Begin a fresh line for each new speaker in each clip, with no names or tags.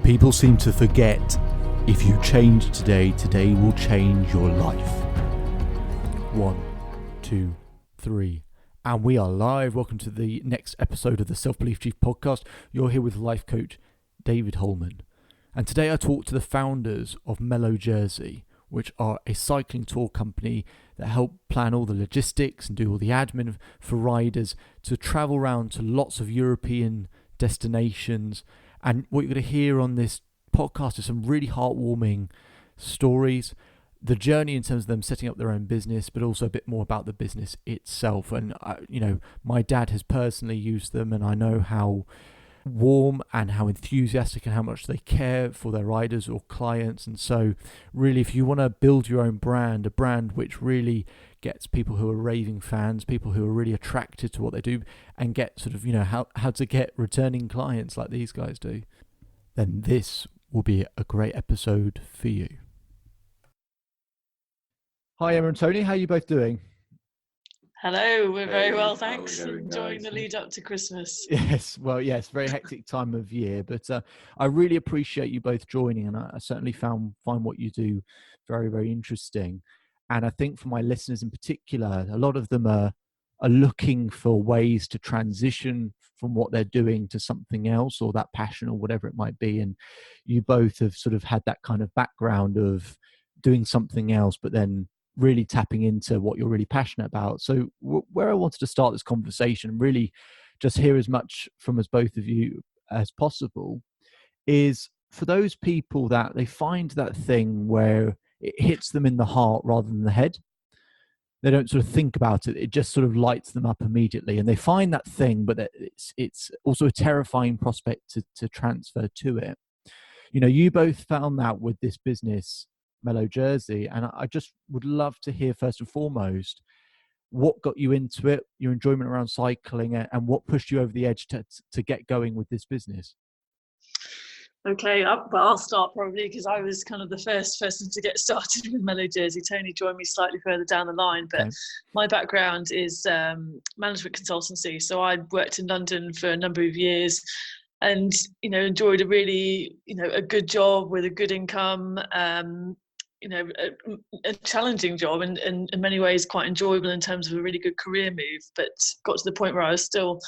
People seem to forget, if you change today, today will change your life. 1, 2, 3. And we are live. Welcome to the next episode of the Self-Belief Chief podcast. You're here with life coach David Hulman. And today I talk to the founders of Mellow, which are a cycling tour company that help plan all the logistics and do all the admin for riders to travel around to lots of European destinations. And what you're going to hear on this podcast is some really heartwarming stories, the journey in terms of them setting up their own business, but also a bit more about the business itself. And, my dad has personally used them, and I know how warm and how enthusiastic and how much they care for their riders or clients. And so really, if you want to build your own brand, a brand which really gets people who are raving fans, people who are really attracted to what they do, and get sort of, how to get returning clients like these guys do, then this will be a great episode for you. Hi, Emma and Tony. How are you both doing?
Hello, we're very well, thanks. Enjoying the lead up to Christmas.
Yes, very hectic time of year, but I really appreciate you both joining, and I certainly find what you do very, very interesting. And I think for my listeners in particular, a lot of them are looking for ways to transition from what they're doing to something else, or that passion, or whatever it might be. And you both have sort of had that kind of background of doing something else, but then really tapping into what you're really passionate about. So where I wanted to start this conversation, really just hear as much from as both of you as possible, is for those people that they find that thing where it hits them in the heart rather than the head. They don't sort of think about it. It just sort of lights them up immediately. And they find that thing, but it's also a terrifying prospect to transfer to it. You both found that with this business, Mellow, and I just would love to hear first and foremost what got you into it, your enjoyment around cycling, and what pushed you over the edge to get going with this business.
Okay, I'll start probably because I was kind of the first person to get started with Mellow. Tony joined me slightly further down the line, but My background is management consultancy. So I worked in London for a number of years and, enjoyed a really, a good job with a good income, a challenging job and in many ways quite enjoyable in terms of a really good career move, but got to the point where I was still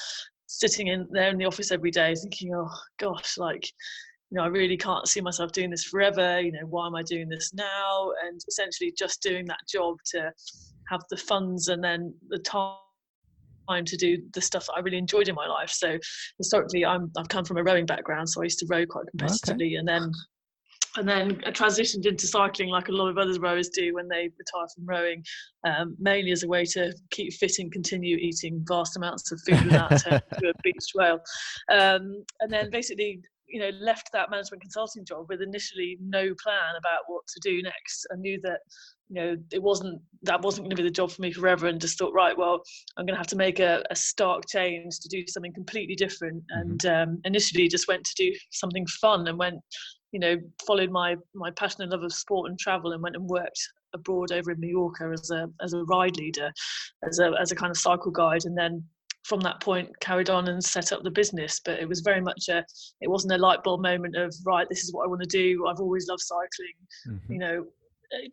sitting in the office every day thinking, oh gosh, I really can't see myself doing this forever. Why am I doing this now? And essentially just doing that job to have the funds and then the time to do the stuff that I really enjoyed in my life. So historically, I've come from a rowing background, so I used to row quite competitively, and then I transitioned into cycling like a lot of other rowers do when they retire from rowing, mainly as a way to keep fit and continue eating vast amounts of food without turning into a beached whale. And then basically, left that management consulting job with initially no plan about what to do next. I knew that, that wasn't going to be the job for me forever, and just thought, right, well, I'm going to have to make a stark change to do something completely different. Mm-hmm. And initially just went to do something fun and went, followed my passion and love of sport and travel, and went and worked abroad over in Mallorca as a ride leader, as a kind of cycle guide. And then from that point carried on and set up the business. But it was very much it wasn't a light bulb moment of, right, this is what I want to do. I've always loved cycling. Mm-hmm.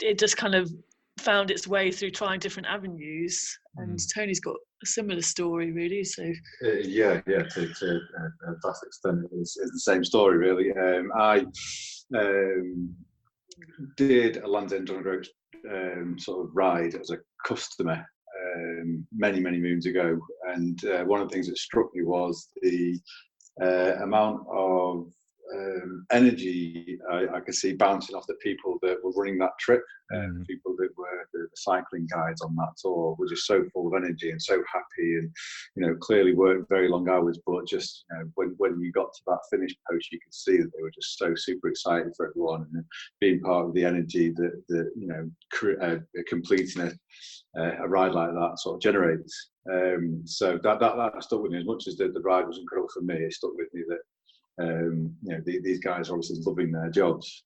It just kind of found its way through trying different avenues. And Tony's got a similar story, really. So
to a vast extent is the same story, really. I did a Land's End on Road sort of ride as a customer many moons ago, and one of the things that struck me was the amount of energy I could see bouncing off the people that were running that trip. People that were the cycling guides on that tour were just so full of energy and so happy, and clearly worked very long hours, but just when you got to that finish post, you could see that they were just so super excited for everyone, and being part of the energy that completing a ride like that sort of generates. So that stuck with me. As much as the ride was incredible for me, it stuck with me that these guys are obviously loving their jobs.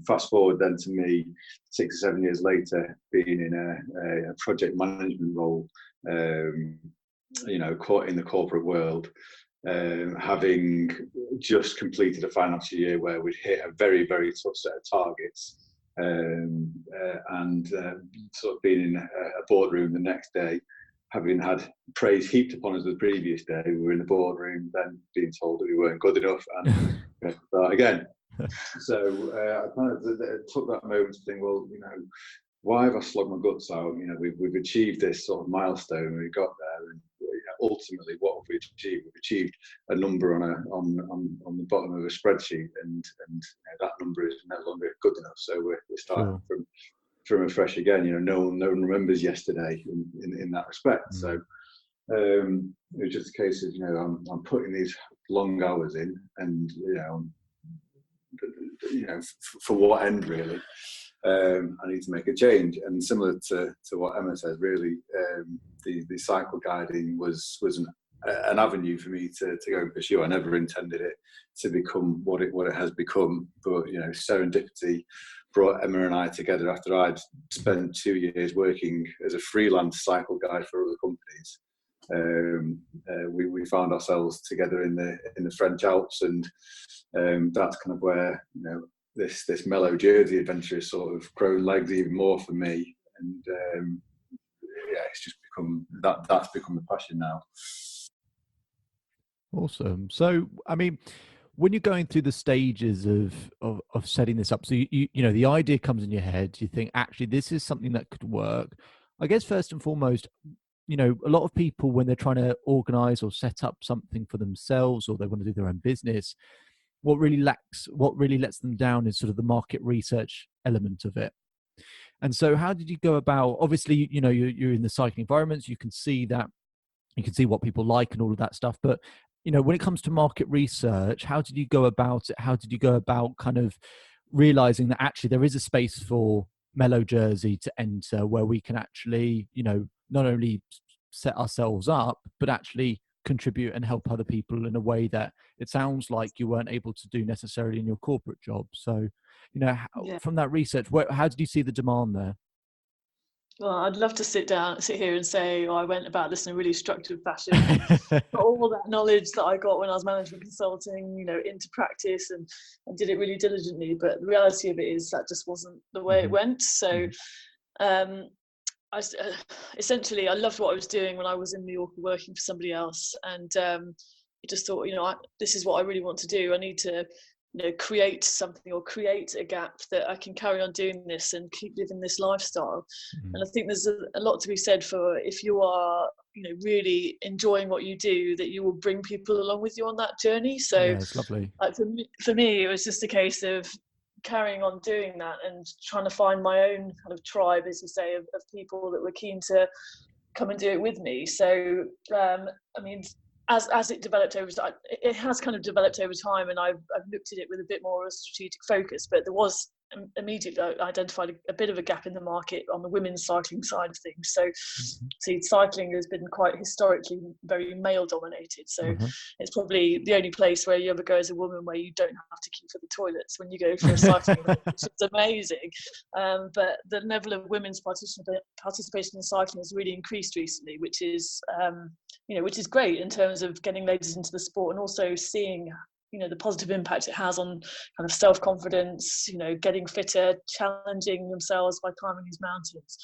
Fast forward then to me 6 or 7 years later, being in a project management role, in the corporate world, having just completed a financial year where we'd hit a very, very tough set of targets, and sort of being in a boardroom the next day, having had praise heaped upon us the previous day. We were in the boardroom, then being told that we weren't good enough, and we had to start again. So I kind of took that moment to think, well, why have I slogged my guts out? We've achieved this sort of milestone, we got there, and ultimately, what have we achieved? We've achieved a number on the bottom of a spreadsheet, and that number is no longer good enough. So we're starting from afresh again. No one remembers yesterday in that respect. So it was just a case of I'm putting these long hours in, and for what end really? I need to make a change. And similar to what Emma says, really, the cycle guiding was an avenue for me to go and pursue. I never intended it to become what it has become, but serendipity brought Emma and I together after I'd spent 2 years working as a freelance cycle guide for other companies. We found ourselves together in the French Alps, and that's kind of where this Mellow Jersey adventure has sort of grown legs even more for me, and it's just become that's become the passion now.
Awesome. So, I mean, when you're going through the stages of setting this up, so you the idea comes in your head, you think, actually, this is something that could work. I guess first and foremost, a lot of people, when they're trying to organize or set up something for themselves, or they want to do their own business, what really lets them down is sort of the market research element of it. And so how did you go about, obviously, you're in the cycling environments, you can see what people like and all of that stuff, but when it comes to market research, how did you go about it? How did you go about kind of realizing that actually there is a space for Mellow Jersey to enter, where we can actually, not only set ourselves up, but actually contribute and help other people in a way that it sounds like you weren't able to do necessarily in your corporate job. So, from that research, how did you see the demand there?
Well, I'd love to sit here and say, I went about this in a really structured fashion. All that knowledge that I got when I was management consulting, into practice and did it really diligently. But the reality of it is that just wasn't the way it went. So essentially, I loved what I was doing when I was in New York working for somebody else. And I just thought, this is what I really want to do. I need to create something, or create a gap that I can carry on doing this and keep living this lifestyle. And I think there's a lot to be said for, if you are really enjoying what you do, that you will bring people along with you on that journey. So
it's lovely.
Like for me, it was just a case of carrying on doing that and trying to find my own kind of tribe, as you say, of people that were keen to come and do it with me. So I mean, as it developed over time, it has kind of developed over time, and I've looked at it with a bit more of a strategic focus. But there was immediately identified a bit of a gap in the market on the women's cycling side of things. So, see, cycling has been quite historically very male dominated. So it's probably the only place where you ever go as a woman where you don't have to queue for the toilets when you go for a cycling event, which is amazing. But the level of women's participation in cycling has really increased recently, which is which is great in terms of getting ladies into the sport, and also seeing the positive impact it has on kind of self-confidence, getting fitter, challenging themselves by climbing these mountains.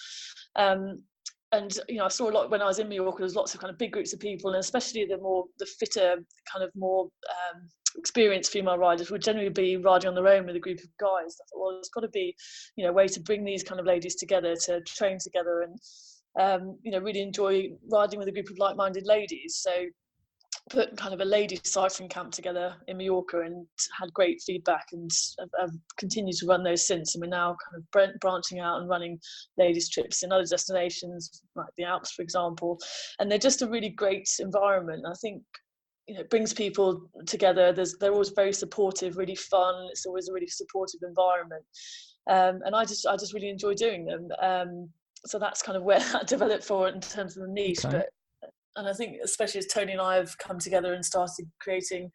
And I saw a lot when I was in New York. There was lots of kind of big groups of people, and especially the fitter, kind of more experienced female riders would generally be riding on their own with a group of guys. I thought, well, there's got to be a way to bring these kind of ladies together to train together and really enjoy riding with a group of like-minded ladies. So put kind of a ladies cycling camp together in Mallorca, and had great feedback, and I've continued to run those since. And we're now kind of branching out and running ladies trips in other destinations like the Alps, for example. And they're just a really great environment. I think it brings people together. They're always very supportive, really fun. It's always a really supportive environment, and I just really enjoy doing them. So that's kind of where that developed for in terms of the niche.
Okay.
And I think, especially as Tony and I have come together and started creating,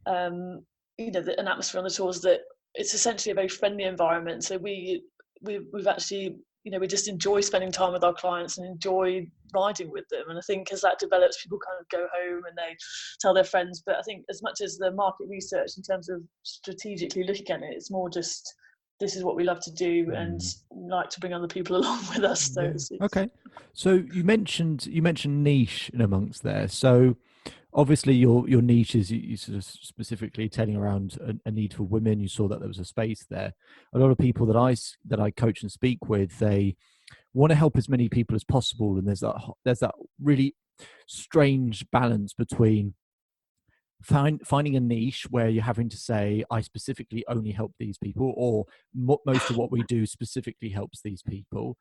an atmosphere on the tours, that it's essentially a very friendly environment. So we've actually we just enjoy spending time with our clients and enjoy riding with them. And I think as that develops, people kind of go home and they tell their friends. But I think as much as the market research in terms of strategically looking at it, it's more just, this is what we love to do and like to bring other people along with us. So it's
okay. So you mentioned niche in amongst there. So obviously your niche is you sort of specifically telling around a need for women. You saw that there was a space there. A lot of people that I coach and speak with, they want to help as many people as possible, and there's that really strange balance between finding a niche where you're having to say, I specifically only help these people, or most of what we do specifically helps these people.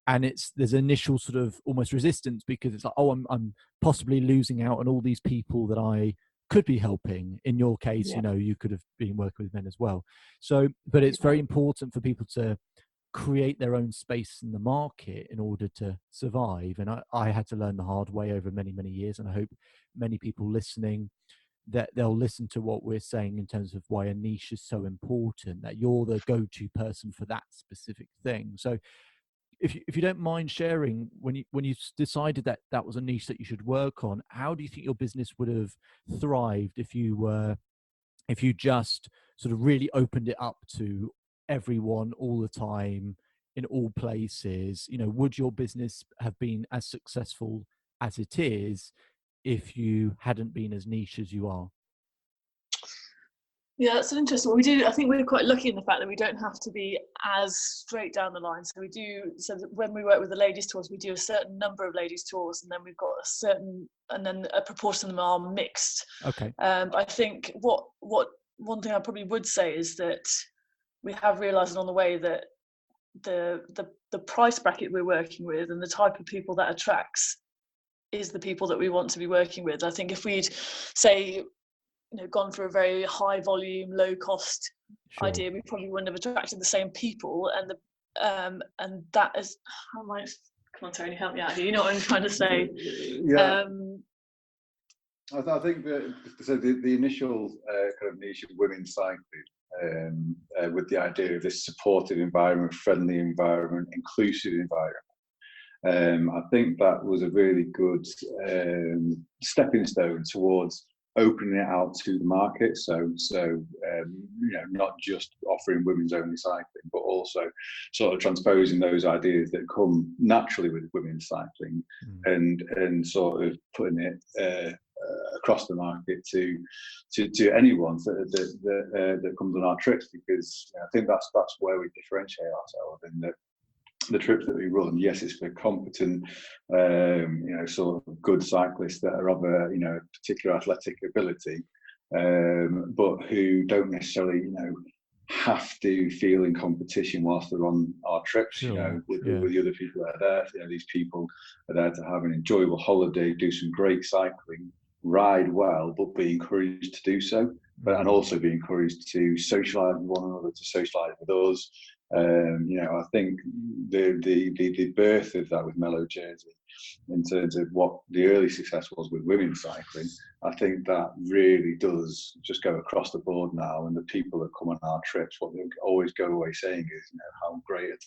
And there's initial sort of almost resistance, because it's like, oh, I'm possibly losing out on all these people that I could be helping. In your case, you could have been working with men as well. So, but it's very important for people to create their own space in the market in order to survive. And I had to learn the hard way over many, many years. And I hope many people listening, that they'll listen to what we're saying in terms of why a niche is so important, that you're the go-to person for that specific thing. So if you don't mind sharing, when you decided that that was a niche that you should work on, how do you think your business would have thrived if you just sort of really opened it up to everyone all the time in all places? Would your business have been as successful as it is if you hadn't been as niche as you are?
Yeah, that's an interesting one. I think we're quite lucky in the fact that we don't have to be as straight down the line. So when we work with the ladies tours, we do a certain number of ladies tours, and then we've got and then a proportion of them are mixed.
Okay.
But I think what one thing I probably would say is that we have realised along the way that the price bracket we're working with and the type of people that attracts is the people that we want to be working with. I think if we'd say, gone for a very high volume, low cost idea, we probably wouldn't have attracted the same people. And that is, how am I? Come on, Tony, help me out here. You know what I'm trying to say?
Yeah. I think that the initial kind of niche of women's cycling, with the idea of this supportive environment, friendly environment, inclusive environment. I think that was a really good stepping stone towards opening it out to the market. So not just offering women's only cycling, but also sort of transposing those ideas that come naturally with women's cycling, and sort of putting it across the market to anyone that comes on our trips, because I think that's where we differentiate ourselves in that. The trips that we run, yes, it's for competent, sort of good cyclists that are of a, particular athletic ability, but who don't necessarily, have to feel in competition whilst they're on our trips. With the other people that are there. These people are there to have an enjoyable holiday, do some great cycling, ride well, but be encouraged to do so, and also be encouraged to socialise with one another, to socialise with us. I think the birth of that with Mellow Jersey, in terms of what the early success was with women's cycling, I think that really does just go across the board now. And the people that come on our trips, what they always go away saying is, how great a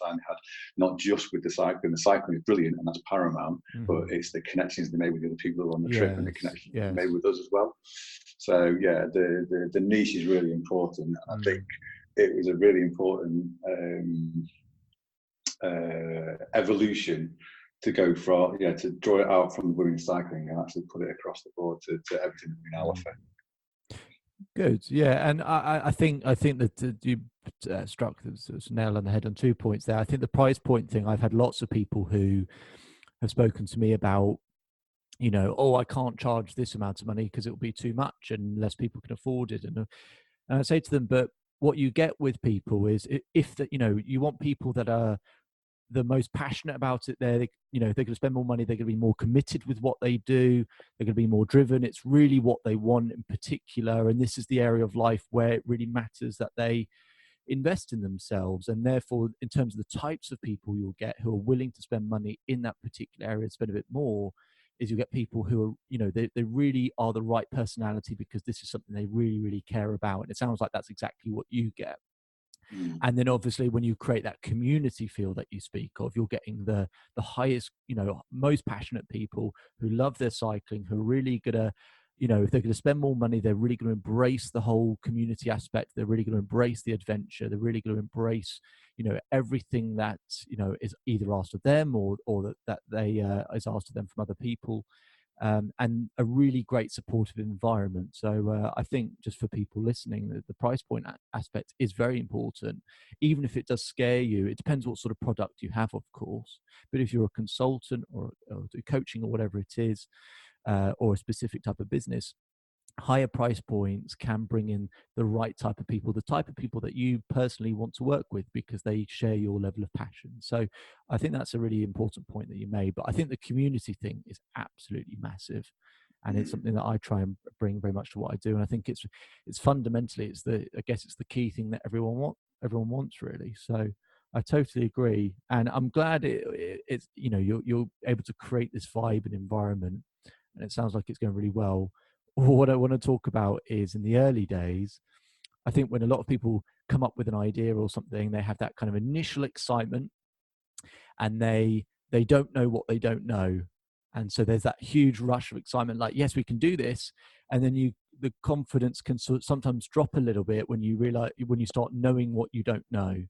time they had, not just with the cycling. The cycling is brilliant and that's paramount, but it's the connections they made with the other people who are on the trip, and the connections they made with us as well. So the niche is really important. I think it was a really important evolution to go from, to draw it out from women's cycling and actually put it across the board to everything that we now offer.
Good, yeah, and I think that you struck the nail on the head on 2 points there. I think the price point thing, I've had lots of people who have spoken to me about, I can't charge this amount of money because it will be too much and less people can afford it. And I say to them, but what you get with people is, if that, you want people that are the most passionate about it. They're going to spend more money. They're going to be more committed with what they do. They're going to be more driven. It's really what they want in particular. And this is the area of life where it really matters that they invest in themselves. And therefore, in terms of the types of people you'll get who are willing to spend money in that particular area and spend a bit more, is you get people who are, they really are the right personality, because this is something they really, really care about. And it sounds like that's exactly what you get. And then obviously when you create that community feel that you speak of, you're getting the highest, most passionate people who love their cycling, who are really gonna, if they're going to spend more money, they're really going to embrace the whole community aspect. They're really going to embrace the adventure. They're really going to embrace, everything that, is either asked of them or that they is asked of them from other people. And a really great supportive environment. So I think just for people listening, the price point aspect is very important. Even if it does scare you, it depends what sort of product you have, of course. But if you're a consultant or do coaching or whatever it is, or a specific type of business, higher price points can bring in the right type of people, the type of people that you personally want to work with because they share your level of passion. So I think that's a really important point that you made. But I think the community thing is absolutely massive. And it's something that I try and bring very much to what I do. And I think it's fundamentally, it's the key thing that everyone wants really. So I totally agree. And I'm glad it's, you're able to create this vibe and environment. And it sounds like it's going really well. What I want to talk about is in the early days, I think when a lot of people come up with an idea or something, they have that kind of initial excitement and they don't know what they don't know. And so there's that huge rush of excitement, like, yes, we can do this. And then the confidence can sometimes drop a little bit when you start knowing what you don't know.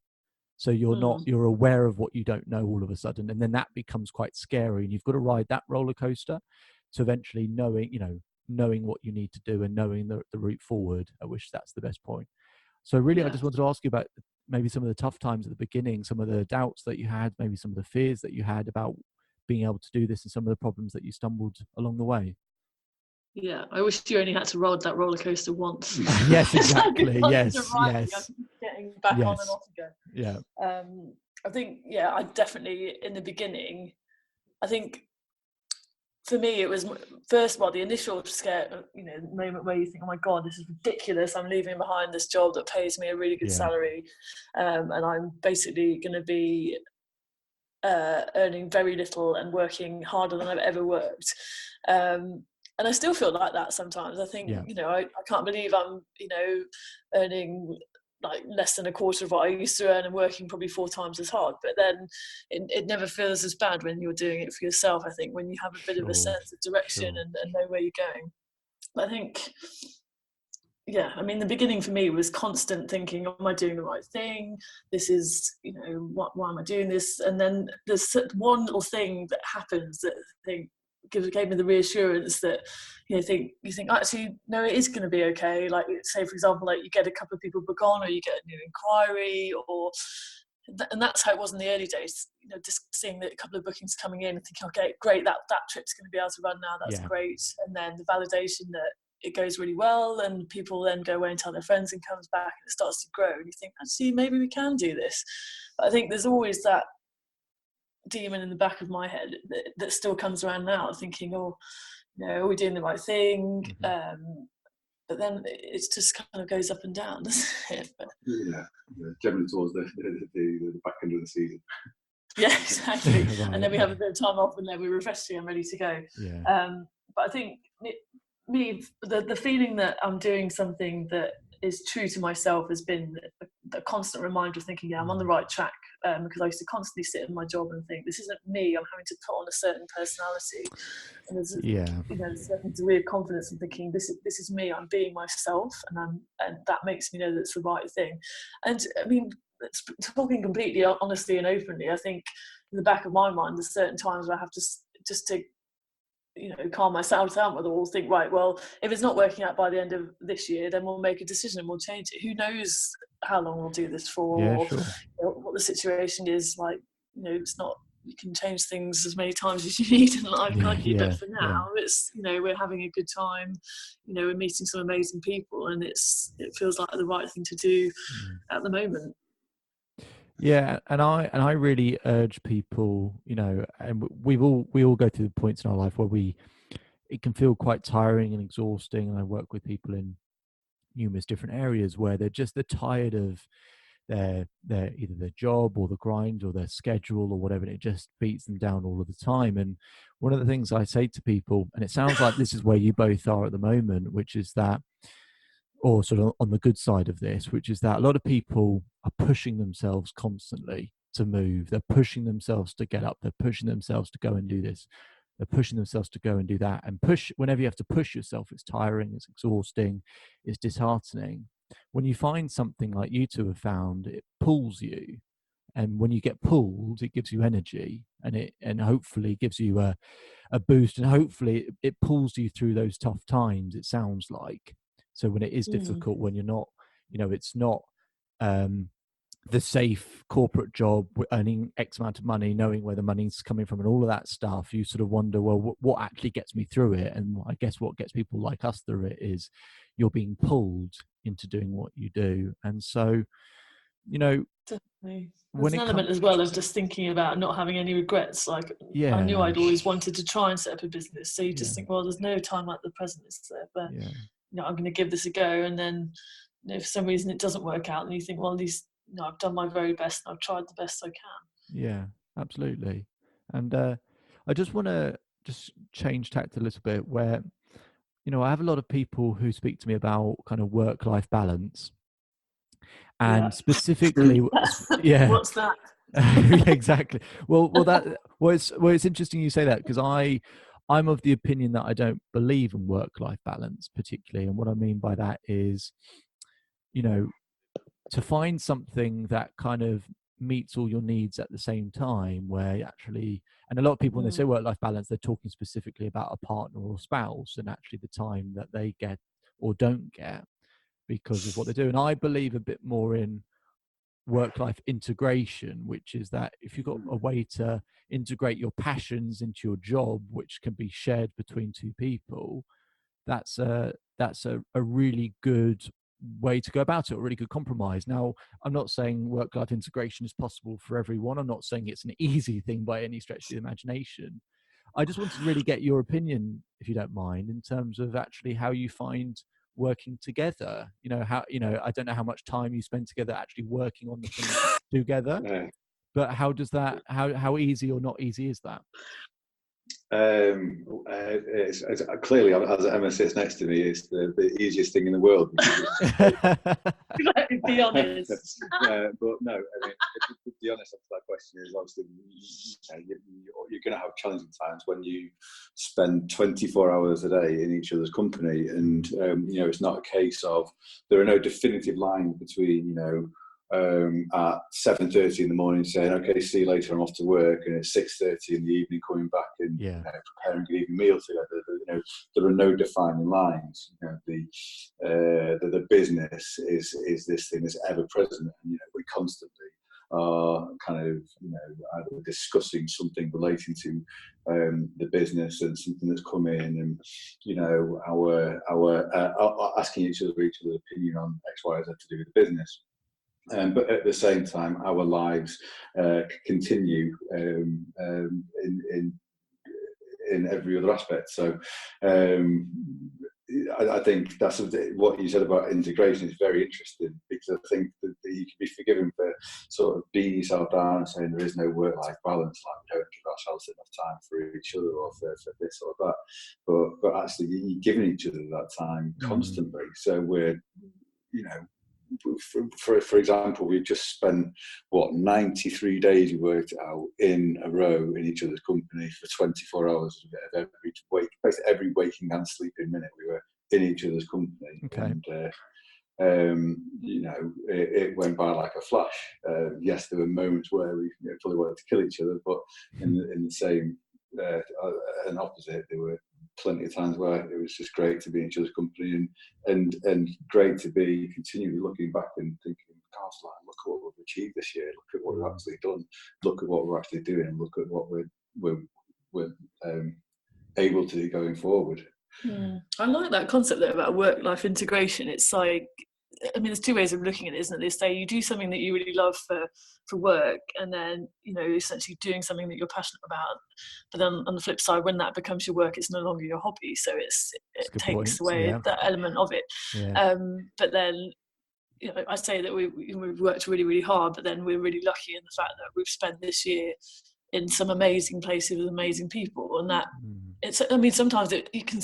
So you're aware of what you don't know all of a sudden. And then that becomes quite scary. And you've got to ride that roller coaster to eventually knowing what you need to do and knowing the route forward, at which that's the best point. So really, I just wanted to ask you about maybe some of the tough times at the beginning, some of the doubts that you had, maybe some of the fears that you had about being able to do this and some of the problems that you stumbled along the way.
Yeah, I wish you only had to ride that roller coaster once.
Yes, exactly. Yes.
Getting back on and off again.
Yeah.
I think, I definitely, in the beginning, I think for me, it was, first of all, the initial scare, moment where you think, oh my God, this is ridiculous. I'm leaving behind this job that pays me a really good salary. And I'm basically going to be earning very little and working harder than I've ever worked. And I still feel like that sometimes. I think, I can't believe I'm, earning like less than a quarter of what I used to earn and working probably 4 times as hard. But then it never feels as bad when you're doing it for yourself. I think when you have a bit of a sense of direction and know where you're going. But I think, the beginning for me was constant thinking, am I doing the right thing? This is, why am I doing this? And then there's one little thing that happens that I think gave me the reassurance that you think actually no, it is going to be okay. Like, say for example, like you get a couple of people book on, or you get a new inquiry, and that's how it was in the early days. Just seeing that a couple of bookings coming in and thinking, okay, great, that trip's going to be able to run now. That's great. And then the validation that it goes really well, and people then go away and tell their friends and comes back, and it starts to grow. And you think, actually, maybe we can do this. But I think there's always that demon in the back of my head that still comes around now, thinking, are we doing the right thing? But then it just kind of goes up and down, doesn't it?
Generally towards the back end of the season.
Yeah, exactly. Right. And then we have a bit of time off, and then we're refreshed and ready to go. But I think the feeling that I'm doing something that is true to myself has been a constant reminder of thinking, I'm on the right track, because I used to constantly sit in my job and think, this isn't me, I'm having to put on a certain personality. And there's a certain degree of confidence in thinking, this is me, I'm being myself, and that makes me know that it's the right thing. And talking completely honestly and openly, I think in the back of my mind, there's certain times where I have to just to calm myself down with all, think, right, well, if it's not working out by the end of this year, then we'll make a decision and we'll change it. Who knows how long we'll do this for, or what the situation is. Like, it's not, you can change things as many times as you need in life, can't you? But for now, it's, we're having a good time, we're meeting some amazing people, and it feels like the right thing to do at the moment.
Yeah, and I really urge people, and we all go through the points in our life where it can feel quite tiring and exhausting. And I work with people in numerous different areas where they're tired of their either their job or the grind or their schedule or whatever, and it just beats them down all of the time. And one of the things I say to people, and it sounds like this is where you both are at the moment, which is that, or sort of on the good side of this, which is that a lot of people are pushing themselves constantly to move. They're pushing themselves to get up. They're pushing themselves to go and do this. They're pushing themselves to go and do that. And whenever you have to push yourself, it's tiring, it's exhausting, it's disheartening. When you find something like you two have found, it pulls you. And when you get pulled, it gives you energy, and hopefully gives you a boost, and hopefully it pulls you through those tough times, it sounds like. So when it is difficult, when you're not, it's not the safe corporate job, earning X amount of money, knowing where the money's coming from and all of that stuff, you sort of wonder, well, what actually gets me through it? And I guess what gets people like us through it is you're being pulled into doing what you do. And so,
definitely. There's an element as well of just thinking about not having any regrets. Like, I knew I'd always wanted to try and set up a business. So you just think, well, there's no time like the present, is there? But, I'm going to give this a go. And then, if for some reason it doesn't work out, and you think, well, at least, I've done my very best and I've tried the best I can.
Yeah, absolutely. And I just want to change tact a little bit where, I have a lot of people who speak to me about kind of work-life balance. And specifically,
what's that?
Exactly. It's interesting you say that, because I'm of the opinion that I don't believe in work-life balance particularly. And what I mean by that is, to find something that kind of meets all your needs at the same time, where actually, and a lot of people when they say work-life balance, they're talking specifically about a partner or spouse, and actually the time that they get or don't get because of what they do. And I believe a bit more in work-life integration, which is that if you've got a way to integrate your passions into your job, which can be shared between two people, that's a really good way to go about it, a really good compromise. Now, I'm not saying work-life integration is possible for everyone. I'm not saying it's an easy thing by any stretch of the imagination. I just wanted to really get your opinion, if you don't mind, in terms of actually how you find working together. I don't know how much time you spend together actually working on the things together, but how does that, how easy or not easy is that?
It's clearly, as Emma sits next to me, it's the easiest thing in the world.
Be honest.
But no, I mean, to be honest, that question is obviously you're going to have challenging times when you spend 24 hours a day in each other's company, and it's not a case of, there are no definitive lines between at 7:30 in the morning saying, okay, see you later, I'm off to work, and it's 6:30 in the evening coming back and preparing an evening meal together. There are no defining lines. The business is this thing that's ever present, and we constantly are kind of either discussing something relating to the business and something that's come in, and our asking each other's opinion on X, Y, Z to do with the business. But at the same time, our lives continue in every other aspect. So I think that's what you said about integration is very interesting, because I think that you can be forgiven for sort of beating yourself down and saying there is no work-life balance, like we don't give ourselves enough time for each other or for this or that. But actually, you're giving each other that time constantly. So we're, for example, we've just spent 93 days we worked out in a row in each other's company for 24 hours of every waking and sleeping minute we were in each other's company.
Okay.
And it went by like a flash. Yes, there were moments where we fully wanted to kill each other, but in the same and opposite, there were plenty of times where it was just great to be in each other's company, and great to be continually looking back and thinking, gosh, look at what we've achieved this year, look at what we've actually done, look at what we're actually doing, and look at what we're able to do going forward.
I like that concept though about work-life integration. It's like, I mean, there's two ways of looking at it, isn't it? They say you do something that you really love for work, and then essentially doing something that you're passionate about. But then on the flip side, when that becomes your work, it's no longer your hobby. So it takes away that element of it.
Yeah.
But then I say that we've worked really, really hard, but then we're really lucky in the fact that we've spent this year in some amazing places with amazing people, and that it's. I mean, sometimes you can.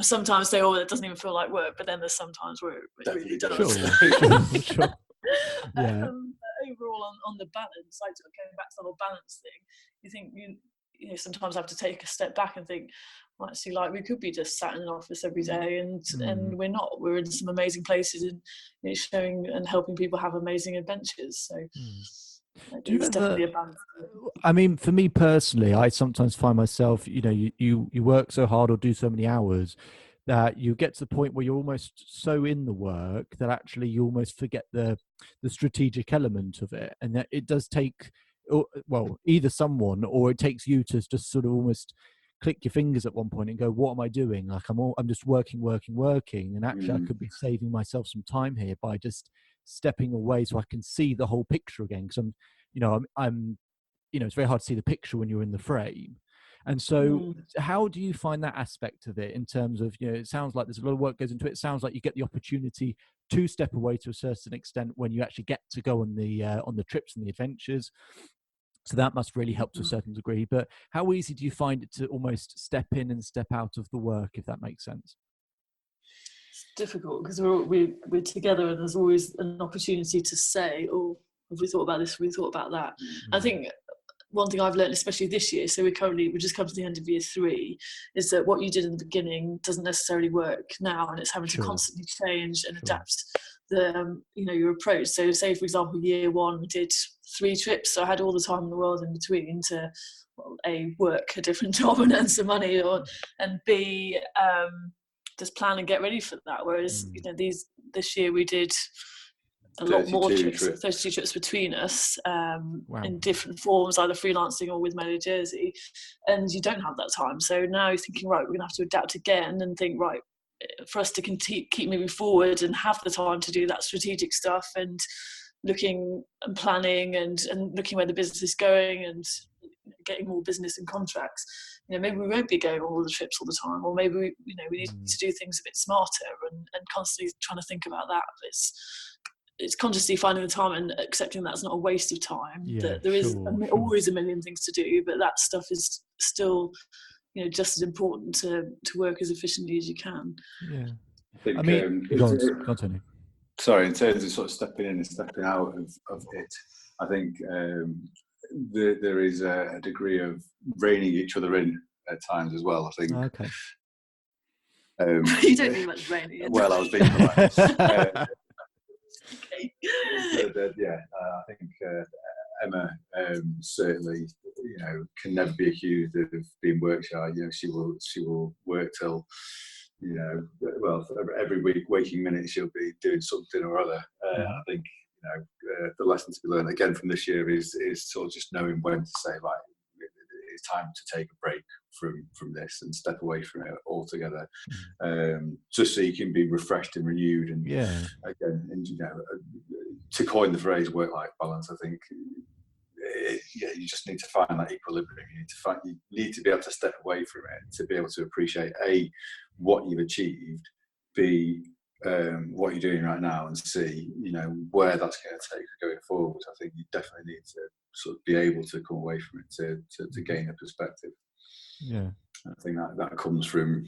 Sometimes say, "Oh, it doesn't even feel like work," but then there's sometimes where it really does.
Sure. Yeah.
Overall, on the balance, like going back to the whole balance thing, you think you know sometimes have to take a step back and think, well, actually, like we could be just sat in an office every day, and we're not. We're in some amazing places, and you know, showing and helping people have amazing adventures. So
Do you
it's definitely a balance.
I mean, for me personally, I sometimes find myself, you know, you work so hard or do so many hours that you get to the point where you're almost so in the work that actually you almost forget the strategic element of it, and that it does take, well, either someone or it takes you to just sort of almost click your fingers at one point and go, what am I doing? Like I'm just working, and actually I could be saving myself some time here by just stepping away so I can see the whole picture again. Because I'm you know, it's very hard to see the picture when you're in the frame. And so how do you find that aspect of it in terms of, you know, it sounds like there's a lot of work goes into it. It sounds like you get the opportunity to step away to a certain extent when you actually get to go on the trips and the adventures. So that must really help to a certain degree. But how easy do you find it to almost step in and step out of the work, if that makes sense?
It's difficult because we're together, and there's always an opportunity to say, "Oh, have we thought about this? Have we thought about that?" I think one thing I've learned, especially this year, so we just come to the end of year 3, is that what you did in the beginning doesn't necessarily work now, and it's having to constantly change and adapt the you know, your approach. So say for example year 1 we did 3 trips, so I had all the time in the world in between to A, work a different job and earn some money, and B, just plan and get ready for that. Whereas you know, this year we did a lot more trips, 32 trips between us, in different forms, either freelancing or with Mellow Jersey, and you don't have that time. So now you're thinking, right, we're gonna have to adapt again and think, right, for us to keep moving forward and have the time to do that strategic stuff and looking and planning and looking where the business is going and getting more business and contracts. You know, maybe we won't be going on all the trips all the time, or maybe we need to do things a bit smarter and constantly trying to think about that. But it's consciously finding the time and accepting that's not a waste of time. That there is always a million things to do, but that stuff is still, you know, just as important to work as efficiently as you can.
Yeah,
I mean, go
on, Tony.
Sorry, in terms of sort of stepping in and stepping out of it, I think there is a degree of reining each other in at times as well. I think.
Okay.
You don't mean much raining.
Well, I was being polite. I think Emma certainly, you know, can never be accused of being work shy. You know, she will work till, you know, well, every week, waking minute, she'll be doing something or other. I think, you know, the lesson to be learned again from this year is sort of just knowing when to say, like, it's time to take a break from this and step away from it altogether, just so you can be refreshed and renewed. And again, and, you know, to coin the phrase work-life balance, I think you just need to find that equilibrium. You need to be able to step away from it to be able to appreciate A, what you've achieved, B, what you're doing right now, and C, you know, where that's going to take you going forward. I think you definitely need to sort of be able to come away from it to gain a perspective. Yeah, I think that comes from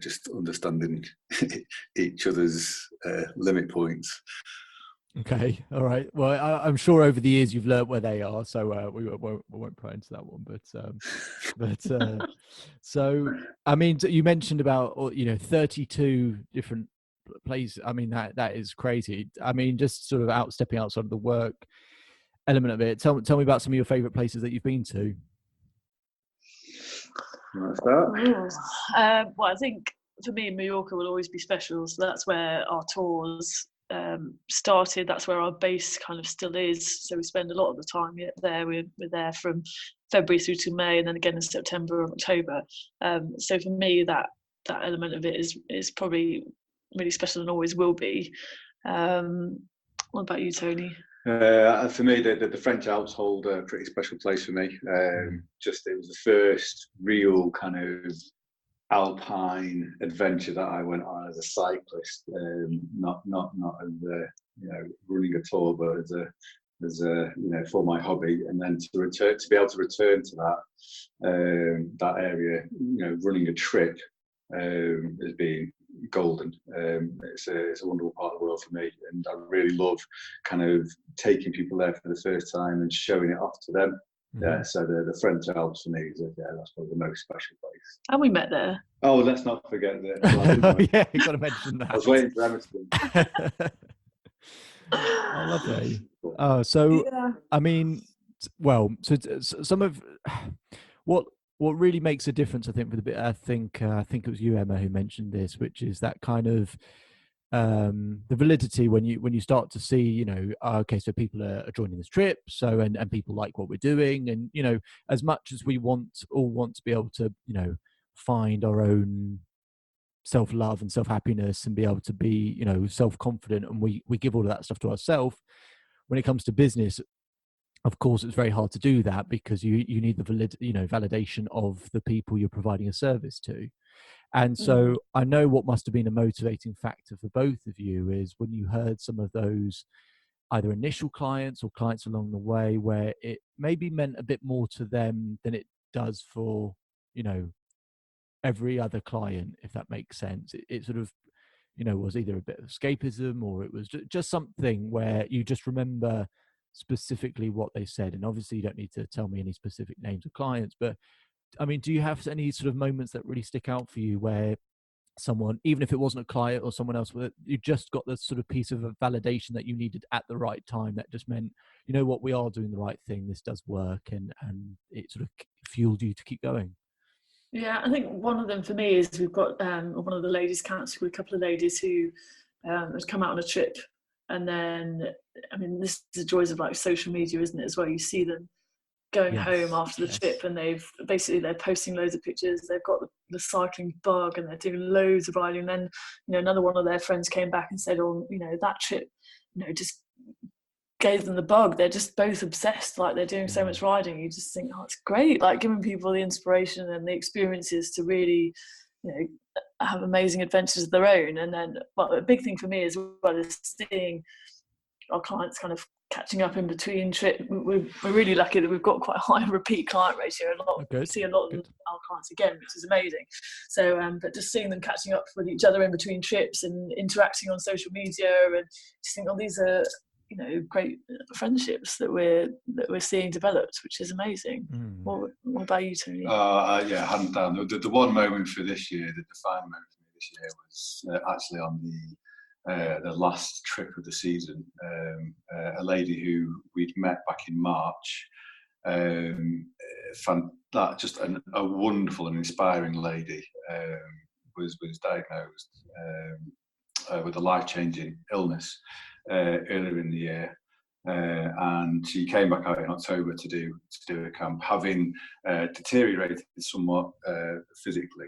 just understanding each other's limit points.
Okay, all right. Well, I'm sure over the years you've learnt where they are, so we won't pry into that one. But so I mean, you mentioned about 32 different places. I mean, that is crazy. I mean, just sort of stepping outside of the work element of it. Tell me about some of your favourite places that you've been to.
Well, I think for me, Mallorca will always be special. So that's where our tours started. That's where our base kind of still is. So we spend a lot of the time there. We're there from February through to May, and then again in September and October. So for me, that element of it is probably really special and always will be. What about you, Tony?
For me, the French Alps hold a pretty special place for me. Just it was the first real kind of alpine adventure that I went on as a cyclist, not as running a tour, but as a for my hobby. And then to be able to return to that area, running a trip has been golden. It's a wonderful part of the world for me, and I really love kind of taking people there for the first time and showing it off to them. Yeah, so the French Alps for me is that's probably the most special place.
And we met there.
Oh, let's not forget that. Well,
yeah, you got to mention that.
I was waiting for Emerson.
Oh, lovely. So
yeah.
I mean, well, so some of what really makes a difference, I think, for the bit. I think it was you, Emma, who mentioned this, which is that kind of the validity when you start to see, you know, okay, so people are joining this trip, so and people like what we're doing, and you know, as much as we all want to be able to, you know, find our own self-love and self-happiness and be able to be, you know, self-confident, and we give all of that stuff to ourselves. When it comes to business, of course, it's very hard to do that because you need the validation of the people you're providing a service to. And so I know what must have been a motivating factor for both of you is when you heard some of those either initial clients or clients along the way where it maybe meant a bit more to them than it does for, you know, every other client, if that makes sense. It sort of, you know, was either a bit of escapism or it was just something where you just remember specifically what they said. And obviously you don't need to tell me any specific names of clients, but I mean, do you have any sort of moments that really stick out for you where someone, even if it wasn't a client or someone else, you just got the sort of piece of validation that you needed at the right time that just meant, you know what, we are doing the right thing, this does work, and it sort of fueled you to keep going?
Yeah, I think one of them for me is we've got one of the ladies council with a couple of ladies who had come out on a trip, and then, I mean, this is the joys of like social media, isn't it, as well? You see them going home after the trip, and they're posting loads of pictures. They've got the cycling bug, and they're doing loads of riding. And then, you know, another one of their friends came back and said, "Oh, you know, that trip, you know, just gave them the bug. They're just both obsessed. Like, they're doing so much riding. You just think, oh, it's great. Like, giving people the inspiration and the experiences to really, you know, have amazing adventures of their own." And then, well, a big thing for me as well is seeing our clients kind of catching up in between trip. We're really lucky that we've got quite a high repeat client ratio. We see a lot of our clients again, which is amazing. So, but just seeing them catching up with each other in between trips and interacting on social media, and just think, oh, these are, you know, great friendships that we're seeing developed, which is amazing. What about you, Tony?
Yeah, hands down. The one moment for this year, the defining moment for me this year was actually on the last trip of the season. A lady who we'd met back in March, that just a wonderful and inspiring lady, was diagnosed with a life-changing illness earlier in the year, and she came back out in October to do a camp, having deteriorated somewhat physically.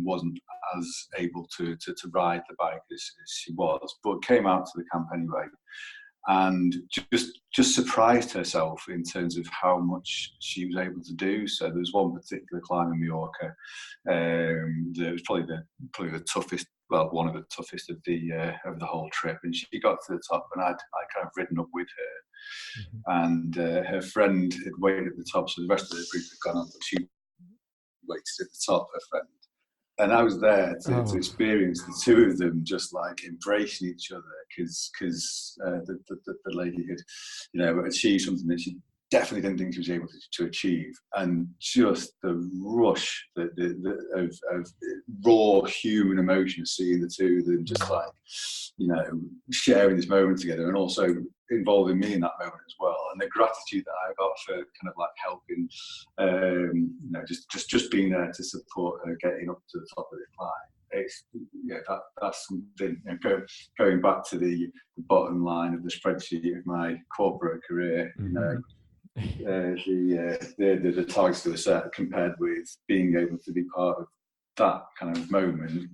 Wasn't as able to ride the bike as she was, but came out to the camp anyway, and just surprised herself in terms of how much she was able to do. So there was one particular climb in Mallorca that was probably the toughest, well, one of the toughest of the whole trip, and she got to the top, and I'd kind of ridden up with her, and her friend had waited at the top, so the rest of the group had gone up, but she waited at the top, her friend. And I was there to experience the two of them just like embracing each other, because the lady had, you know, achieved something that she definitely didn't think she was able to achieve, and just the rush of raw human emotion, seeing the two of them just like, you know, sharing this moment together, and also involving me in that moment as well, and the gratitude that I got for kind of like helping, you know, just being there to support her getting up to the top of the climb. It's, yeah, that's something, you know, going back to the bottom line of the spreadsheet of my corporate career, you know. The targets that were set compared with being able to be part of that kind of moment,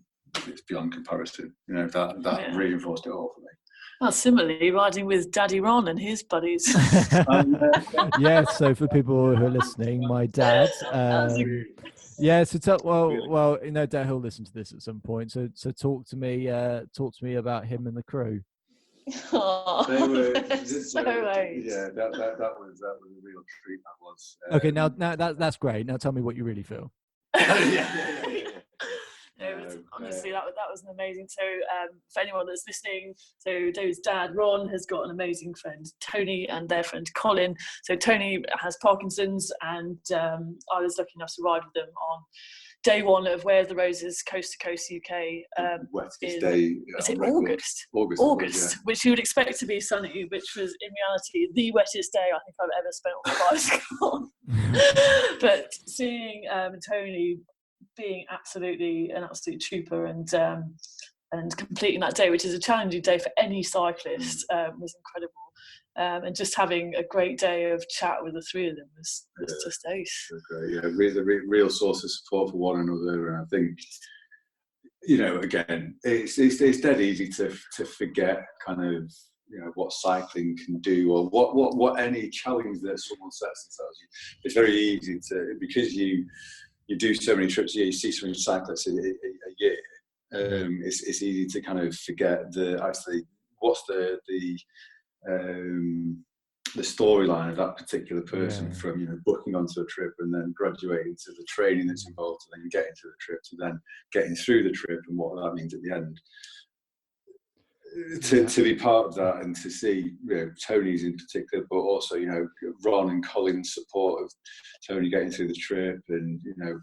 it's beyond comparison. You know, that reinforced it all for me.
Well, similarly, riding with Daddy Ron and his buddies.
Yeah, so for people who are listening, my dad. Yeah, so well, you know, Dad, he'll listen to this at some point. So talk to me about him and the crew.
Oh,
they were
so late.
Yeah, that was a real treat. That was.
Okay, now that's great. Now tell me what you really feel.
Yeah.
It was, honestly, that was an amazing. So for anyone that's listening, so David's dad Ron has got an amazing friend Tony and their friend Colin. So Tony has Parkinson's, and I was lucky enough to ride with them on day one of Where the Roses Coast to Coast UK.
Wettest day
was it August, which you would expect to be sunny, which was in reality the wettest day I think I've ever spent on a bicycle. But seeing Tony being an absolute trooper and completing that day, which is a challenging day for any cyclist, was incredible. And just having a great day of chat with the three of them was just ace.
Great, yeah, real source of support for one another, and I think, you know, again, it's dead easy to forget kind of, you know, what cycling can do, or what any challenge that someone sets themselves. It's very easy to, because you do so many trips a year, you see so many cyclists a year. It's easy to kind of forget what's the storyline of that particular person, from, you know, booking onto a trip and then graduating to the training that's involved, and then getting to the trip, to then getting through the trip and what that means at the end. To be part of that, and to see, you know, Tony's in particular, but also, you know, Ron and Colin's support of Tony getting through the trip, and, you know,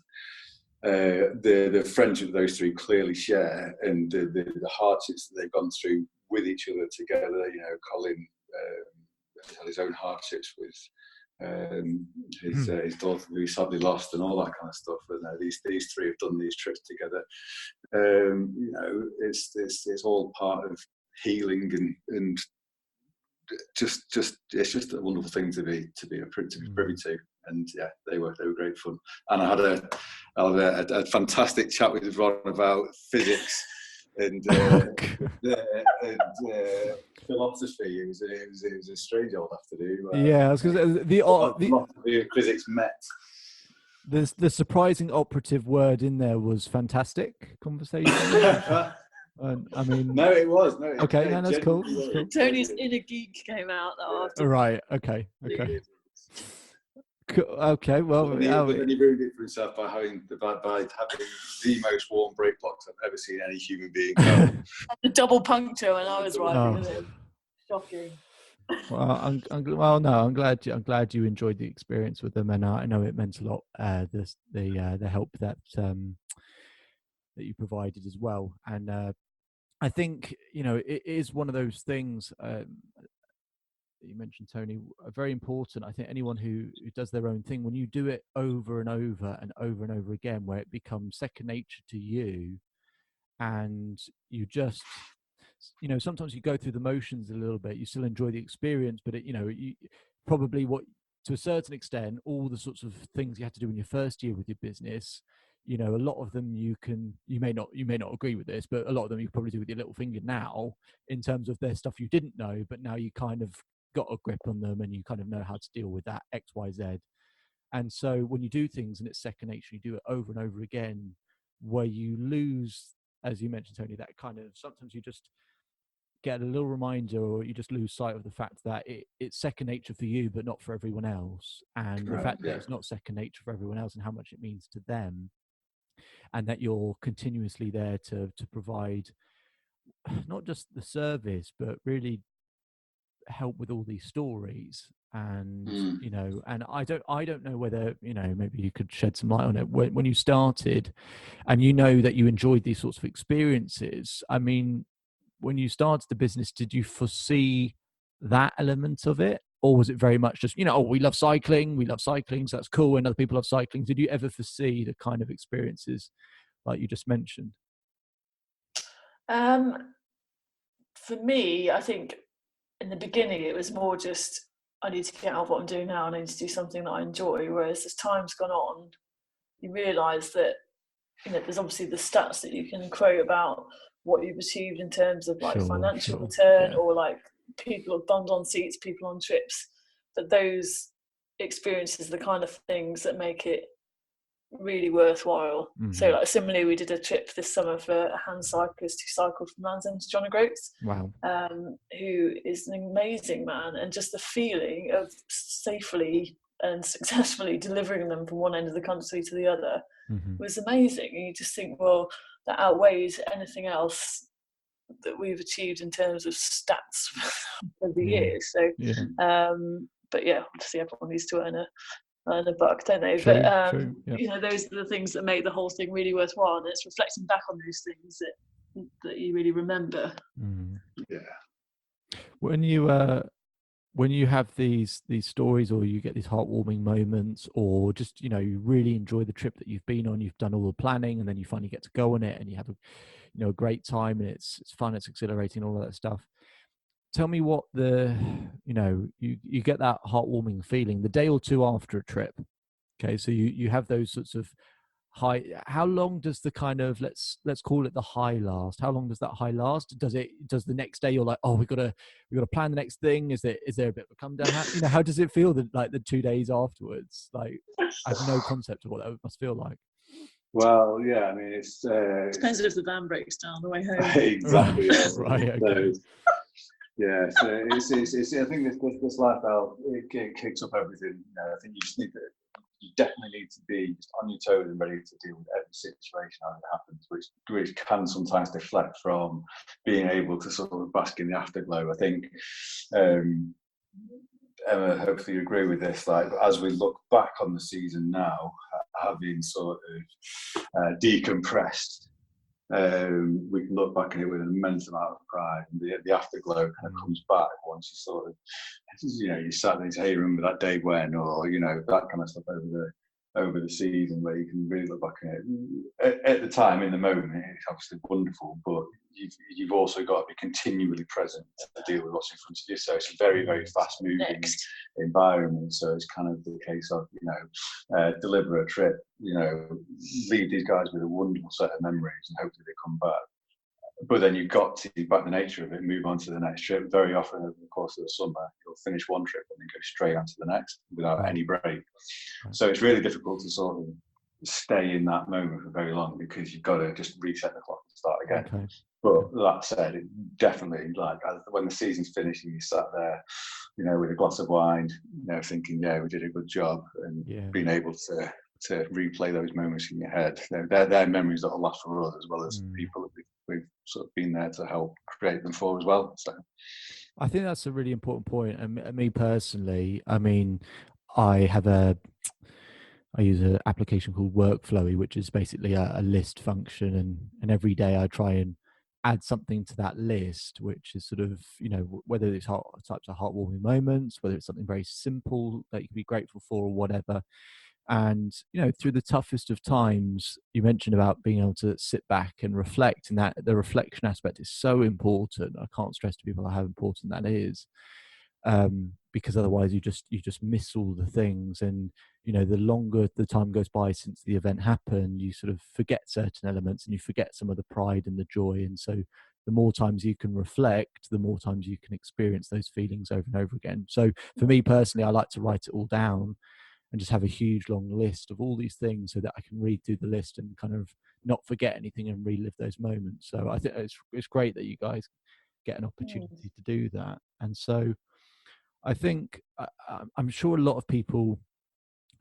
the friendship those three clearly share, and the hardships that they've gone through with each other together. You know, Colin had his own hardships with his daughter who he sadly lost, and all that kind of stuff. And these three have done these trips together. You know, it's all part of healing, and just it's just a wonderful thing to be privy to. And yeah, they were great fun. And I had a fantastic chat with Ron about physics and philosophy. It was a strange old afternoon.
I was going to say, the
philosophy and physics met.
The surprising operative word in there was fantastic conversation. I mean,
no, it was.
Okay, that's cool.
Tony's inner geek came out after.
Right. Okay. Okay. Well,
and he ruined it for himself by having the most worn brake blocks I've ever seen any human being have.
A double puncture when I was riding with him. Shocking.
Well, I'm glad you enjoyed the experience with them, and I know it meant a lot. The help that you provided as well, and I think, you know, it is one of those things. You mentioned, Tony, very important. I think anyone who does their own thing, when you do it over and over and over and over again, where it becomes second nature to you, and you just, you know, sometimes you go through the motions a little bit, you still enjoy the experience, but you know, you probably, to a certain extent, all the sorts of things you had to do in your first year with your business, you know, a lot of them you may not agree with this, but a lot of them you probably do with your little finger now, in terms of their stuff you didn't know, but now you kind of got a grip on them and you kind of know how to deal with that XYZ. And so when you do things and it's second nature, you do it over and over again, where you lose, as you mentioned, Tony, that kind of, sometimes you just get a little reminder, or you just lose sight of the fact that it's second nature for you but not for everyone else, and the fact that it's not second nature for everyone else, and how much it means to them, and that you're continuously there to provide not just the service but really help with all these stories. And you know, and I don't know whether, you know, maybe you could shed some light on it when you started, and you know that you enjoyed these sorts of experiences. I mean, when you started the business, did you foresee that element of it, or was it very much just, you know, we love cycling, so that's cool, and other people love cycling? Did you ever foresee the kind of experiences like you just mentioned?
For me, I think in the beginning it was more just, I need to get out of what I'm doing now, and I need to do something that I enjoy. Whereas as time's gone on, you realise that, you know, there's obviously the stats that you can quote about what you've achieved in terms of like financial return, or like people have bummed on seats, people on trips, but those experiences are the kind of things that make it really worthwhile. So like similarly, we did a trip this summer for a hand cyclist who cycled from Land's End to John O'Groats.
Wow.
Who is an amazing man, and just the feeling of safely and successfully delivering them from one end of the country to the other was amazing. And you just think, well, that outweighs anything else that we've achieved in terms of stats for the year. So, but yeah, obviously everyone needs to earn a buck, don't they?
True,
but
true, yeah.
you know, those are the things that make the whole thing really worthwhile, and it's reflecting back on those things that you really remember.
Yeah.
When you have these stories, or you get these heartwarming moments, or just, you know, you really enjoy the trip that you've been on, you've done all the planning, and then you finally get to go on it, and you have a great time, and it's fun, it's exhilarating, all of that stuff. Tell me what you get that heartwarming feeling the day or two after a trip. Okay, so you have those sorts of high. How long does the kind of, let's call it the high last? How long does that high last? Does the next day you're like, oh, we gotta plan the next thing? Is there a bit of a come down? How does it feel the 2 days afterwards? Like, I have no concept of what that must feel like.
Well, yeah, I mean, it's
depends if the van breaks down on the way home.
Exactly. Yeah.
Right. Okay.
Yeah, so it's I think this lifestyle, it kicks up everything. You know, I think you definitely need to be just on your toes and ready to deal with every situation as it happens, which can sometimes deflect from being able to sort of bask in the afterglow. I think Emma, hopefully you agree with this. Like, as we look back on the season now, having sort of decompressed, we can look back at it with an immense amount of pride, and the afterglow kind of comes back once you sort of, you sat there and say, hey, remember that day when, or that kind of stuff over the season, where you can really look back at it. At the time, in the moment, it's obviously wonderful, but you've also got to be continually present to deal with what's in front of you. So it's a very, very fast moving environment. So it's kind of the case of, deliver a trip, leave these guys with a wonderful set of memories, and hopefully they come back. But then you've got to back the nature of it and move on to the next trip. Very often over the course of the summer, you'll finish one trip and then go straight on to the next without any break. So it's really difficult to sort of stay in that moment for very long, because you've got to just reset the clock and start again. Okay. But that said, it definitely, when the season's finished and you sat there, with a glass of wine, thinking, yeah, we did a good job, and being able to replay those moments in your head. They're memories that will last for us, as well as people that we've sort of been there to help create them for as well. So
I think that's a really important point. And me personally, I mean, I use an application called Workflowy, which is basically a list function, and every day I try and add something to that list, which is sort of, whether it's types of heartwarming moments, whether it's something very simple that you can be grateful for, or whatever. And through the toughest of times, you mentioned about being able to sit back and reflect, and that the reflection aspect is so important. I can't stress to people how important that is, because otherwise you just miss all the things. And the longer the time goes by since the event happened, you sort of forget certain elements, and you forget some of the pride and the joy. And so the more times you can reflect, the more times you can experience those feelings over and over again. So for me personally, I like to write it all down and just have a huge long list of all these things, so that I can read through the list and kind of not forget anything and relive those moments. So I think it's great that you guys get an opportunity to do that. And so I think I'm sure a lot of people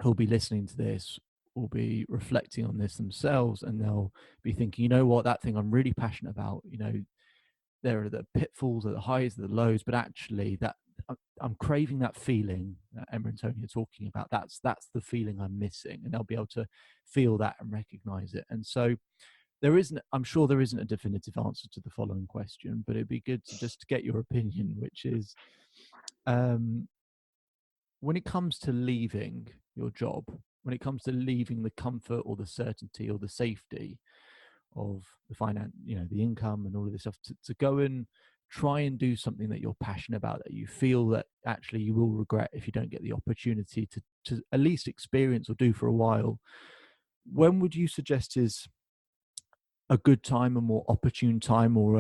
who'll be listening to this will be reflecting on this themselves, and they'll be thinking, what, that thing I'm really passionate about, there are the pitfalls, the highs, the lows, but actually that I'm craving that feeling that Emma and Tony are talking about. That's the feeling I'm missing, and they'll be able to feel that and recognize it. And so I'm sure there isn't a definitive answer to the following question, but it'd be good to just get your opinion, which is, when it comes to leaving your job, when it comes to leaving the comfort or the certainty or the safety of the finance, the income and all of this stuff, to go and try and do something that you're passionate about, that you feel that actually you will regret if you don't get the opportunity to at least experience or do for a while, when would you suggest is a good time, a more opportune time, or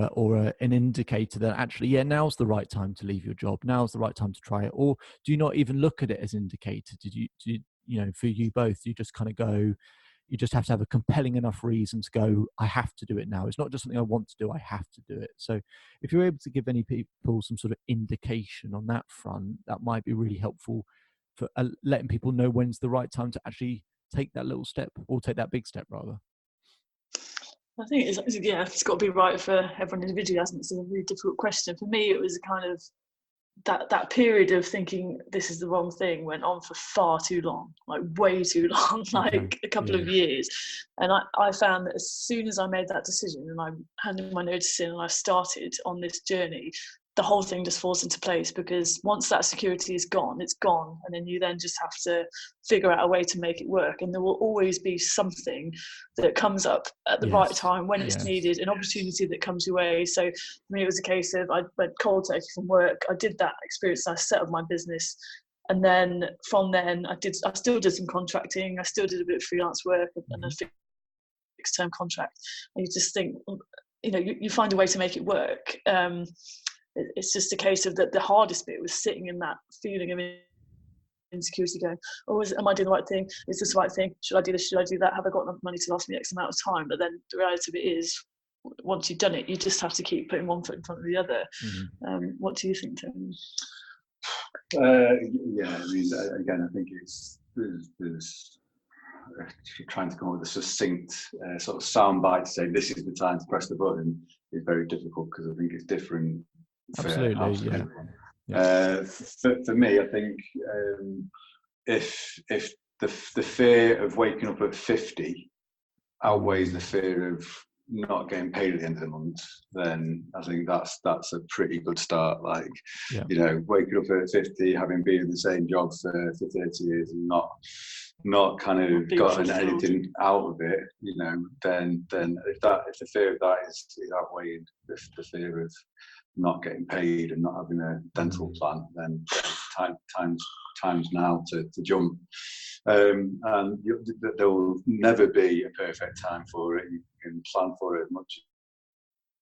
an indicator that actually, now's the right time to leave your job, now's the right time to try it? Or do you not even look at it as an indicator? For you both, you just kind of go, you just have to have a compelling enough reason to go, I have to do it now. It's not just something I want to do, I have to do it. So if you're able to give any people some sort of indication on that front, that might be really helpful for letting people know when's the right time to actually take that little step, or take that big step rather.
I think it's got to be right for everyone individually, hasn't it? It's a really difficult question. For me, it was kind of that period of thinking this is the wrong thing went on for far too long, like way too long, like a couple of years. And I found that as soon as I made that decision and I handed my notice in and I started on this journey, the whole thing just falls into place, because once that security is gone, it's gone. And then you then just have to figure out a way to make it work. And there will always be something that comes up at the right time when it's needed, an opportunity that comes your way. So for me, it was a case of I went cold turkey from work. I did that experience. I set up my business. And then from then I still did some contracting. I still did a bit of freelance work and a fixed term contract. And you just think, you find a way to make it work. It's just a case of that the hardest bit was sitting in that feeling of insecurity, going, am I doing the right thing? Is this the right thing? Should I do this? Should I do that? Have I got enough money to last me X amount of time? But then the reality of it is, once you've done it, you just have to keep putting one foot in front of the other. What do you think, Tony?
Again, I think there's trying to come up with a succinct sort of soundbite to say this is the time to press the button is very difficult, because I think it's different.
Absolutely,
for me, I think if the fear of waking up at 50 outweighs the fear of not getting paid at the end of the month, then I think that's a pretty good start. Like, waking up at 50, having been in the same job for 30 years and not kind of gotten anything out of it, then if the fear of that is outweighing the fear of not getting paid and not having a dental plan, then time's now to jump. And there will never be a perfect time for it. You can plan for it as much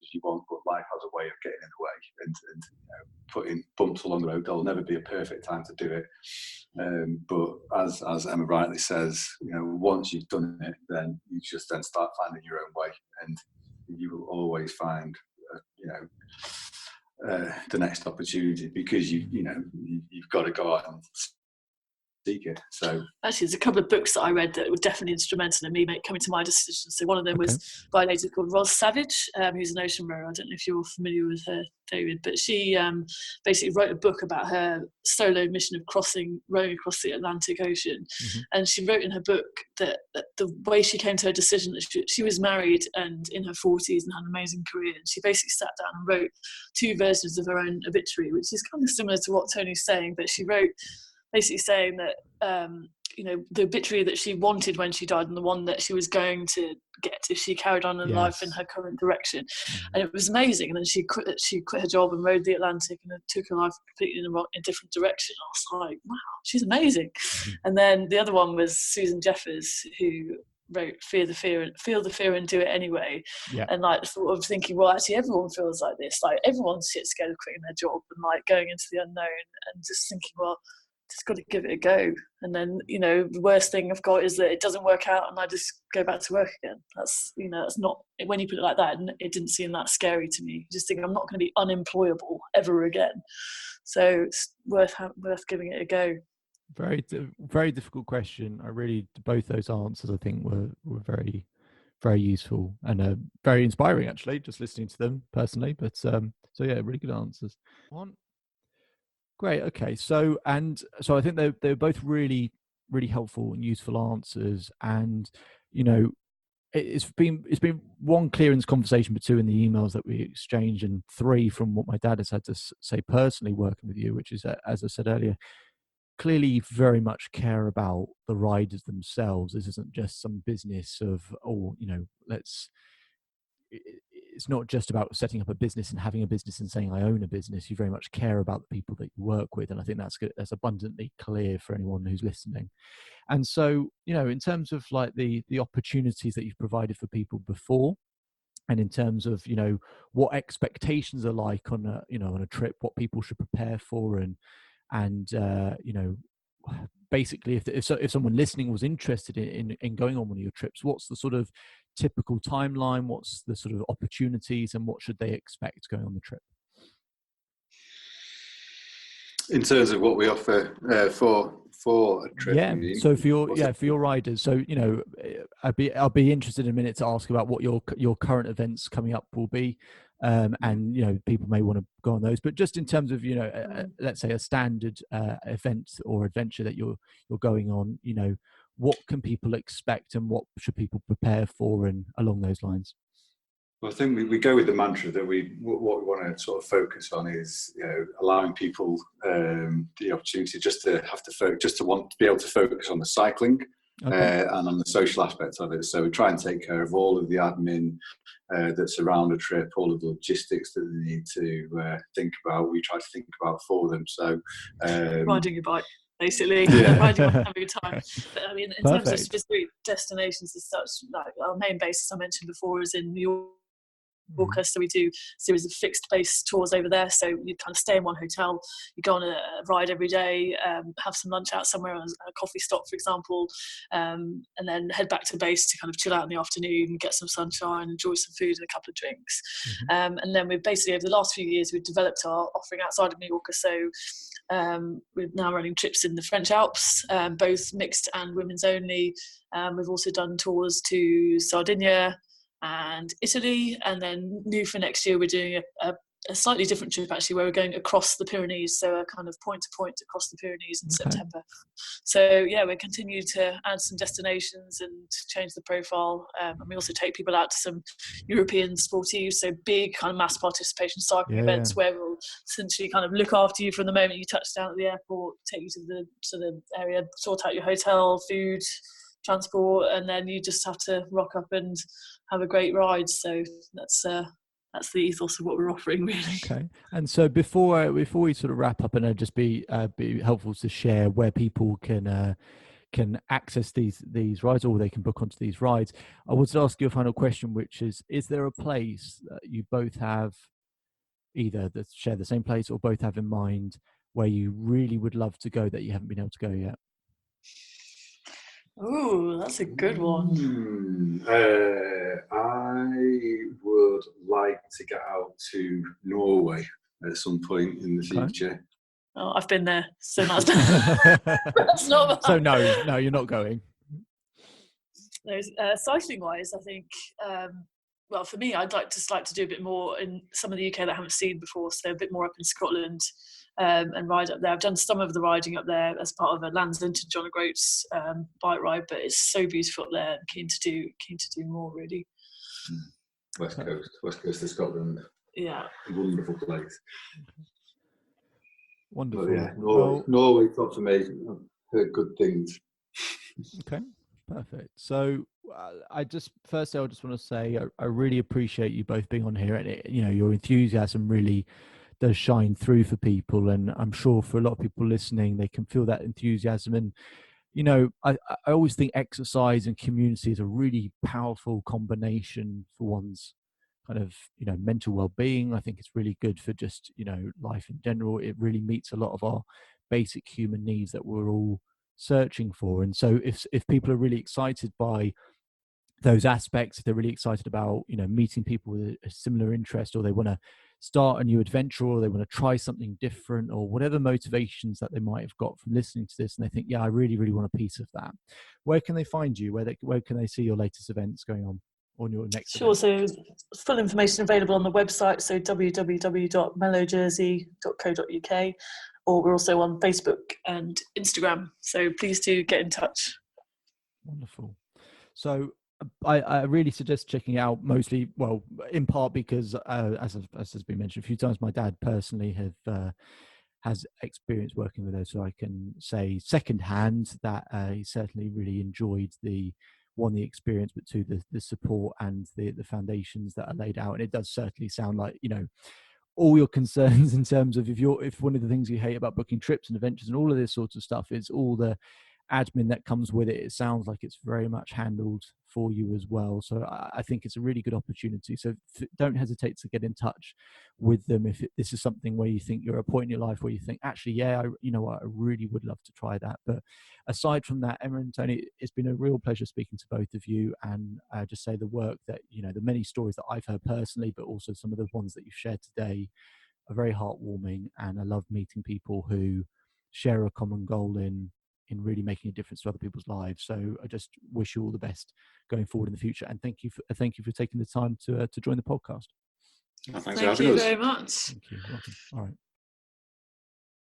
as you want, but life has a way of getting in the way and putting bumps along the road. There'll never be a perfect time to do it. But as Emma rightly says, once you've done it, then you just then start finding your own way, and you will always find the next opportunity, because you've got to go out and seek it. So
actually, there's a couple of books that I read that were definitely instrumental in me coming to my decision. So one of them was by a lady called Ros Savage, who's an ocean rower. I don't know if you're familiar with her, David, but she basically wrote a book about her solo mission of rowing across the Atlantic Ocean. And she wrote in her book that the way she came to her decision, that she was married and in her 40s and had an amazing career, and she basically sat down and wrote 2 versions of her own obituary, which is kind of similar to what Tony's saying, but she wrote basically saying that the obituary that she wanted when she died and the one that she was going to get if she carried on in life in her current direction. And it was amazing. And then she quit her job and rode the Atlantic, and it took her life completely in a different direction. I was like, wow, she's amazing. And then the other one was Susan Jeffers, who wrote feel the fear and do it anyway. And like sort of thinking, well, actually everyone feels like this, like everyone's shit scared of quitting their job and like going into the unknown, and just thinking, well, just got to give it a go. And then the worst thing I've got is that it doesn't work out and I just go back to work again. That's that's not, when you put it like that, it didn't seem that scary to me. You just think, I'm not going to be unemployable ever again, so it's worth giving it a go.
Very difficult question. Both those answers I think were very, very useful and very inspiring, actually, just listening to them personally. But really good answers. Great. Okay. So I think they're both really, really helpful and useful answers. And it's been 1 clear in this conversation, but 2 in the emails that we exchanged, and 3 from what my dad has had to say personally working with you, which is, as I said earlier, clearly very much care about the riders themselves. This isn't just some business of, it's not just about setting up a business and having a business and saying I own a business. You very much care about the people that you work with, and I think that's good. That's abundantly clear for anyone who's listening. And so, in terms of like the opportunities that you've provided for people before, and in terms of what expectations are like on a trip, what people should prepare for, and basically if someone listening was interested in going on one of your trips, what's the sort of typical timeline, what's the sort of opportunities, and what should they expect going on the trip?
In terms of what we offer for a trip?
Yeah.
I mean,
So for
what's it?
your riders. So I'll be interested in a minute to ask about what your current events coming up will be, and people may want to go on those. But just in terms of let's say a standard event or adventure that you're going on, what can people expect and what should people prepare for, and along those lines?
Well, I think we go with the mantra that what we want to sort of focus on is allowing people the opportunity just to want to be able to focus on the cycling.
Okay.
And on the social aspects of it. So we try and take care of all of the admin that's around a trip, all of the logistics that they need to think about. We try to think about for them. So
riding your bike, basically,
Yeah.
riding your bike, having a good time. But I mean, in terms of
Perfect.
specific destinations as such, like our main base, as I mentioned before, is in New York. So we do a series of fixed base tours over there. So you kind of stay in one hotel, you go on a ride every day, have some lunch out somewhere, a coffee stop, for example, and then head back to base to kind of chill out in the afternoon, get some sunshine, enjoy some food and a couple of drinks. And then we've basically, over the last few years, we've developed our offering outside of New York. So we're now running trips in the French Alps, both mixed and women's only. We've also done tours to Sardinia and Italy, and then new for next year we're doing a slightly different trip actually, where we're going across the Pyrenees, so a kind of point to point across the Pyrenees in September. So yeah, we continue to add some destinations and change the profile, and we also take people out to some European sportives, so big kind of mass participation cycling events where we'll essentially kind of look after you from the moment you touch down at the airport, take you to the area, sort out your hotel, food, transport, and then you just have to rock up and have a great ride. So that's the ethos of what we're offering, really.
Okay. And so before we sort of wrap up, and it'd just be helpful to share where people can access these rides, or they can book onto these rides, I would ask you a final question, which is there a place that you both have, either that share the same place or both have in mind, where you really would love to go that you haven't been able to go yet?
Oh, that's a good one.
I would like to get out to Norway at some point in the future.
Oh, I've been there, so that's not bad.
So no, you're not going.
Cycling wise, I think, well, for me, I'd like to do a bit more in some of the UK that I haven't seen before, so a bit more up in Scotland, and ride up there. I've done some of the riding up there as part of a Land's End to John O'Groats bike ride, but it's so beautiful up there, and keen to do more, really.
West Coast of Scotland.
Yeah,
wonderful place.
Wonderful.
But yeah, Norway top for me. I've heard good things.
Okay, perfect. So I just want to say I really appreciate you both being on here, and your enthusiasm really does shine through for people, and I'm sure for a lot of people listening, they can feel that enthusiasm. And I always think exercise and community is a really powerful combination for one's kind of mental well-being. I think it's really good for just life in general. It really meets a lot of our basic human needs that we're all searching for. And so if people are really excited by those aspects, if they're really excited about meeting people with a similar interest, or they want to start a new adventure, or they want to try something different, or whatever motivations that they might have got from listening to this, and they think, yeah, I really, really want a piece of that, where can they find you? Where can they see your latest events going on your next
Sure.
event?
So full information available on the website, so www.mellowjersey.co.uk, or we're also on Facebook and Instagram, so please do get in touch.
Wonderful. So I really suggest checking out, mostly, well, in part because as has been mentioned a few times, my dad personally has experience working with her, so I can say secondhand that he certainly really enjoyed the experience, but two, the support and the foundations that are laid out. And it does certainly sound like all your concerns in terms of if one of the things you hate about booking trips and adventures and all of this sorts of stuff is all the admin that comes with it, it sounds like it's very much handled for you as well. So I think it's a really good opportunity. So don't hesitate to get in touch with them if this is something where you think you're at a point in your life where you think, actually, yeah, I really would love to try that. But aside from that, Emma and Tony, it's been a real pleasure speaking to both of you, and just say the work that the many stories that I've heard personally, but also some of the ones that you've shared today, are very heartwarming. And I love meeting people who share a common goal in in really making a difference to other people's lives. So I just wish you all the best going forward in the future, and thank you for taking the time to join the podcast.
Thanks
Thank
for having
you
us.
very much.
Thank you. Welcome. All right.